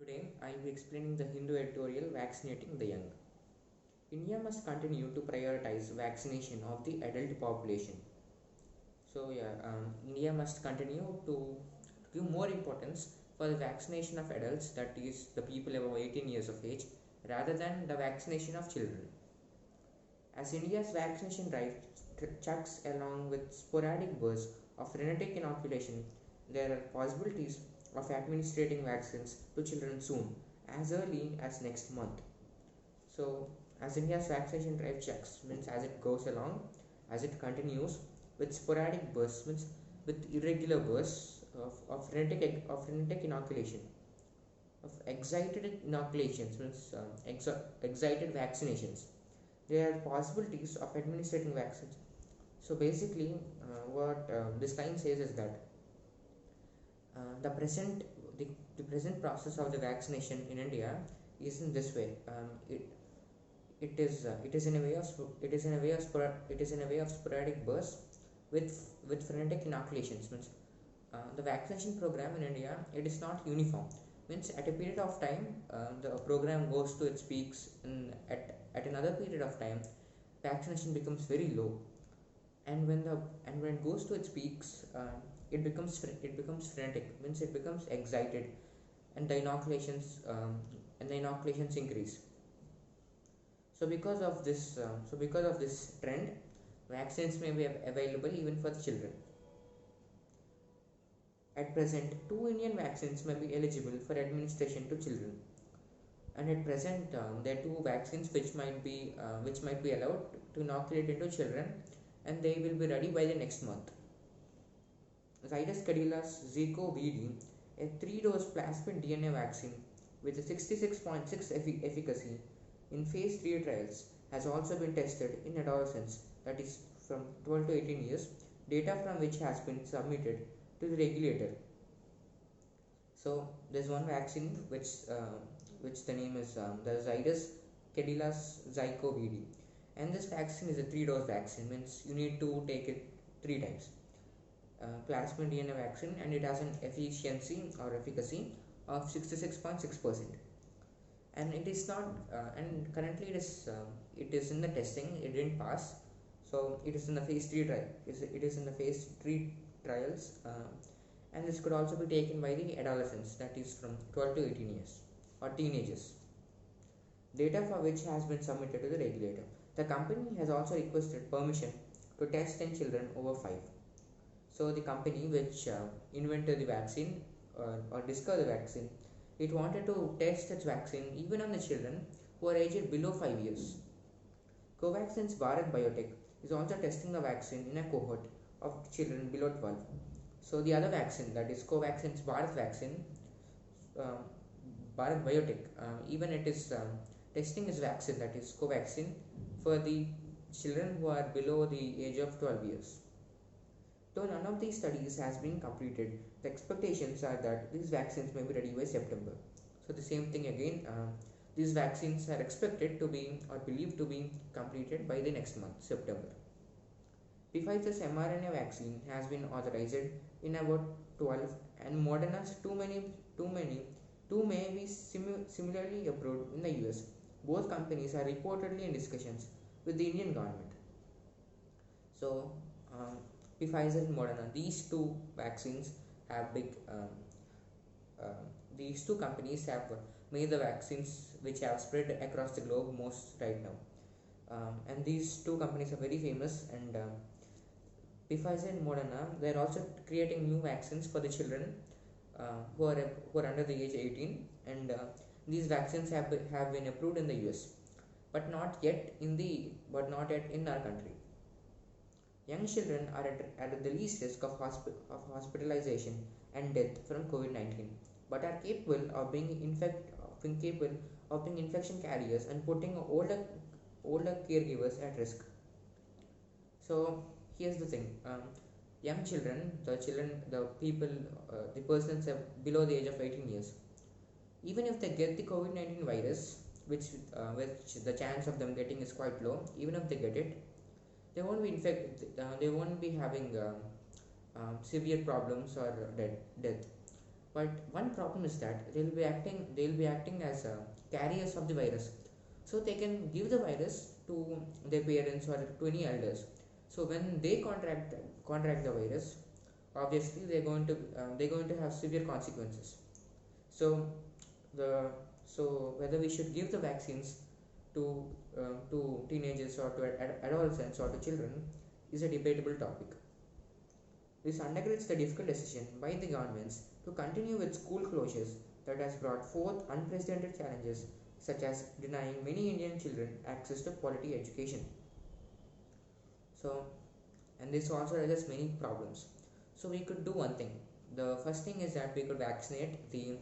Today, I will be explaining the Hindu editorial Vaccinating the Young. India must continue to prioritize vaccination of the adult population. India must continue to give more importance for the vaccination of adults, that is, the people above 18 years of age, rather than the vaccination of children. As India's vaccination drive chugs along with sporadic bursts of frenetic inoculation, there are possibilities of administering vaccines to children soon, as early as next month. So, as India's vaccination drive chugs, means as it goes along, as it continues with sporadic bursts, means with irregular bursts of frenetic inoculation, of excited inoculations, means excited vaccinations. There are possibilities of administering vaccines. So basically, what this line says is that uh, the present the present process of the vaccination in India is in this way. It is in a way of sporadic bursts with frenetic inoculations. Means the vaccination program in India, it is not uniform. Means at a period of time, the program goes to its peaks, and at another period of time, vaccination becomes very low. And when it goes to its peaks, it becomes frenetic. Means it becomes excited, and the inoculations increase. So because of this trend, vaccines may be available even for the children. At present, two Indian vaccines may be eligible for administration to children, and at present there are two vaccines which might be allowed to inoculate into children, and they will be ready by the next month. Zydus Cadilla's ZycoV-D, a 3-dose plasmid DNA vaccine with a 66.6 efficacy in phase 3 trials, has also been tested in adolescents, that is from 12 to 18 years, data from which has been submitted to the regulator. So there's one vaccine which the name is the Zydus Cadilla's ZycoV-D, and this vaccine is a 3-dose vaccine. Means you need to take it 3 times. Plasmid DNA vaccine, and it has an efficacy of 66.6%. And it is not and currently it is in the testing. It didn't pass, so it is in the phase 3 trial. It is in the phase 3 trials, and this could also be taken by the adolescents, that is from 12 to 18 years, or teenagers, data for which has been submitted to the regulator. The company has also requested permission to test in children over 5. So the company which invented the vaccine, or discovered the vaccine, it wanted to test its vaccine even on the children who are aged below 5 years. Covaxin's Bharat Biotech is also testing the vaccine in a cohort of children below 12. So the other vaccine, that is Covaxin's Bharat vaccine, uh, Bharat Biotech, even it is testing its vaccine, that is Covaxin, for the children who are below the age of 12 years. Though none of these studies has been completed, the expectations are that these vaccines may be ready by September. So the same thing again, these vaccines are expected to be, or believed to be, completed by the next month, September. Pfizer's mRNA vaccine has been authorized in about 12, and Moderna's two may be similarly approved in the US. Both companies are reportedly in discussions with the Indian government. So, Pfizer and Moderna, these two vaccines have these two companies have made the vaccines which have spread across the globe most right now. And these two companies are very famous, and Pfizer and Moderna, they are also creating new vaccines for the children who are under the age 18, and these vaccines have been approved in the US, but not yet in our country. Young children are at the least risk of hospitalization and death from COVID-19, but are capable of being infection carriers and putting older caregivers at risk. So here's the thing: young children, the persons below the age of 18 years, even if they get the COVID-19 virus, which the chance of them getting is quite low, even if they get it, they won't be having severe problems or death. But one problem is that they'll be acting as carriers of the virus. So they can give the virus to their parents or to any elders. So when they contract the virus, obviously they're going to have severe consequences. So the so whether we should give the vaccines to teenagers or to adolescents or to children is a debatable topic. This undergirds the difficult decision by the governments to continue with school closures that has brought forth unprecedented challenges such as denying many Indian children access to quality education. So, and this also raises many problems. So we could do one thing. The first thing is that we could vaccinate the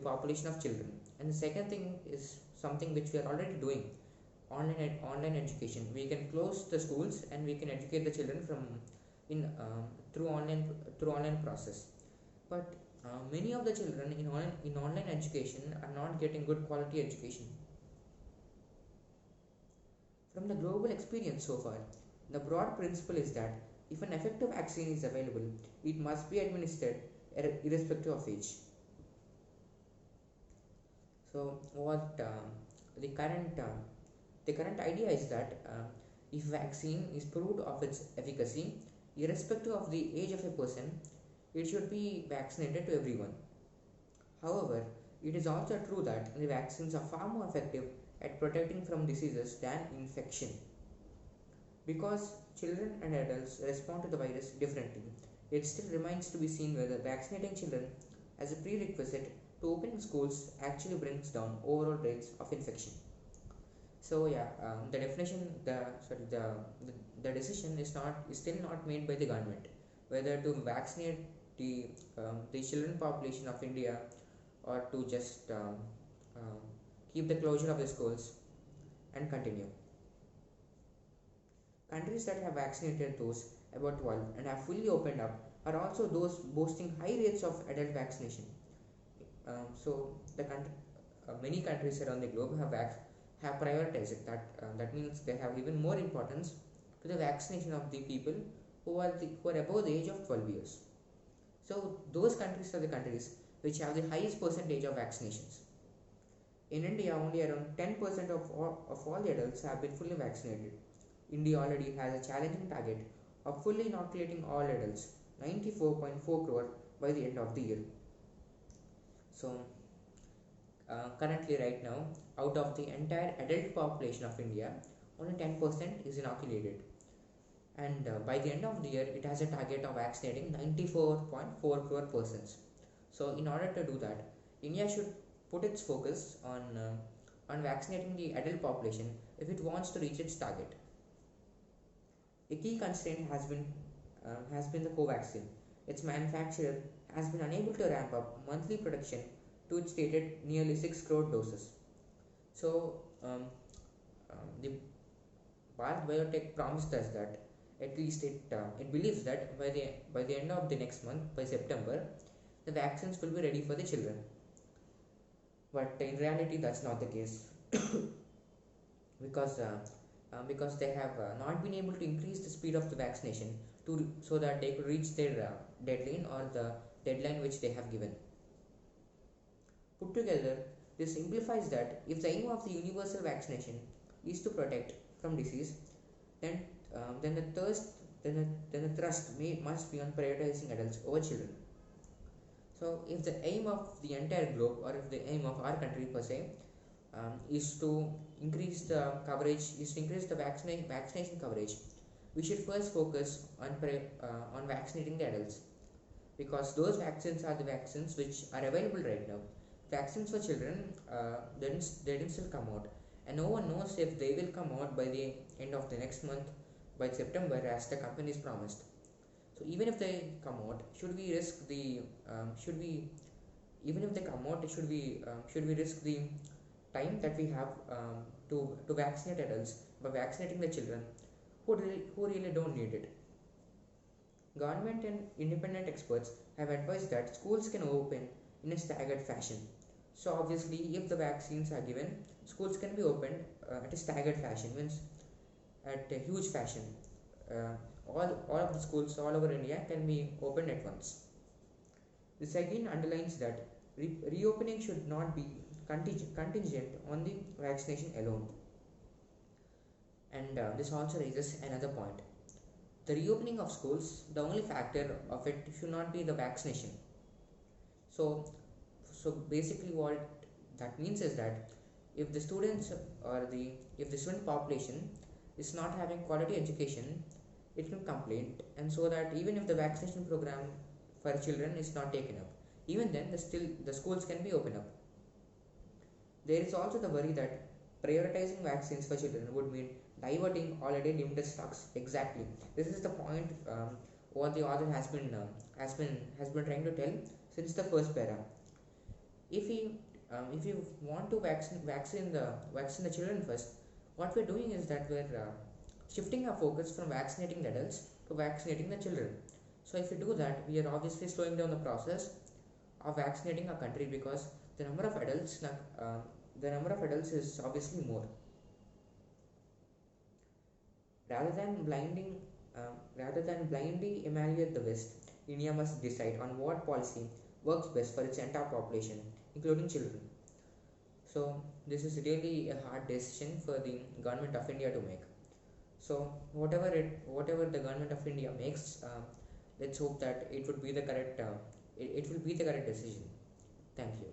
population of children, and the second thing is something which we are already doing, online education. We can close the schools and we can educate the children from in through online process. But many of the children in online education are not getting good quality education. From the global experience so far, the broad principle is that if an effective vaccine is available, it must be administered irrespective of age. So, what the current idea is that if vaccine is proved of its efficacy, irrespective of the age of a person, it should be vaccinated to everyone. However, it is also true that the vaccines are far more effective at protecting from diseases than infection. Because children and adults respond to the virus differently, it still remains to be seen whether vaccinating children as a prerequisite to opening schools actually brings down overall rates of infection. So yeah, the definition, the decision is still not made by the government whether to vaccinate the children population of India or to just keep the closure of the schools and continue. Countries that have vaccinated those about 12 and have fully opened up are also those boasting high rates of adult vaccination. Many countries around the globe have prioritized it. That means they have given more importance to the vaccination of the people who are above the age of 12 years. So those countries are the countries which have the highest percentage of vaccinations. In India, only around 10% of all the adults have been fully vaccinated. India already has a challenging target of fully inoculating all adults, 94.4 crore by the end of the year. So, currently, right now, out of the entire adult population of India, only 10% is inoculated. And by the end of the year, it has a target of vaccinating 94.4 crore persons. So, in order to do that, India should put its focus on vaccinating the adult population if it wants to reach its target. A key constraint has been the Covaxin. Its manufacturer has been unable to ramp up monthly production to its stated nearly 6 crore doses. So, the Bharat Biotech promised us that at least it believes that by the end of the next month, by September, the vaccines will be ready for the children. But in reality, that's not the case because they have not been able to increase the speed of the vaccination so that they could reach their deadline or the deadline which they have given. Put together, this simplifies that if the aim of the universal vaccination is to protect from disease, then then the thirst then the thrust must be on prioritizing adults over children. So, if the aim of the entire globe or if the aim of our country per se is to increase the vaccination coverage, we should first focus on vaccinating the adults because those vaccines are the vaccines which are available right now. Vaccines for children, they didn't still come out, and no one knows if they will come out by the end of the next month, by September, as the companies promised. So even if they come out, should we risk the should we even if they come out, should we risk the time that we have to vaccinate adults by vaccinating the children who really don't need it? Government and independent experts have advised that schools can open in a staggered fashion. So obviously, if the vaccines are given, schools can be opened at a staggered fashion, means at a huge fashion. All of the schools all over India can be opened at once. This again underlines that reopening should not be contingent on the vaccination alone. And this also raises another point. The reopening of schools, the only factor of it should not be the vaccination. So, so basically, what that means is that if the students or the if the student population is not having quality education, it can complain, and so that even if the vaccination program for children is not taken up, even then the schools can be opened up. There is also the worry that prioritizing vaccines for children would mean diverting already limited stocks. Exactly, this is the point what the author has been trying to tell since the first para. If we want to vaccine the children first, what we're doing is that we're shifting our focus from vaccinating the adults to vaccinating the children. So if we do that, we are obviously slowing down the process of vaccinating our country, because the number of adults the number of adults is obviously more. Rather than blinding Rather than blindly evaluate the West, India must decide on what policy works best for its entire population, including children. So this is really a hard decision for the government of India to make. So whatever the government of India makes, let's hope that it will be the correct decision. Thank you.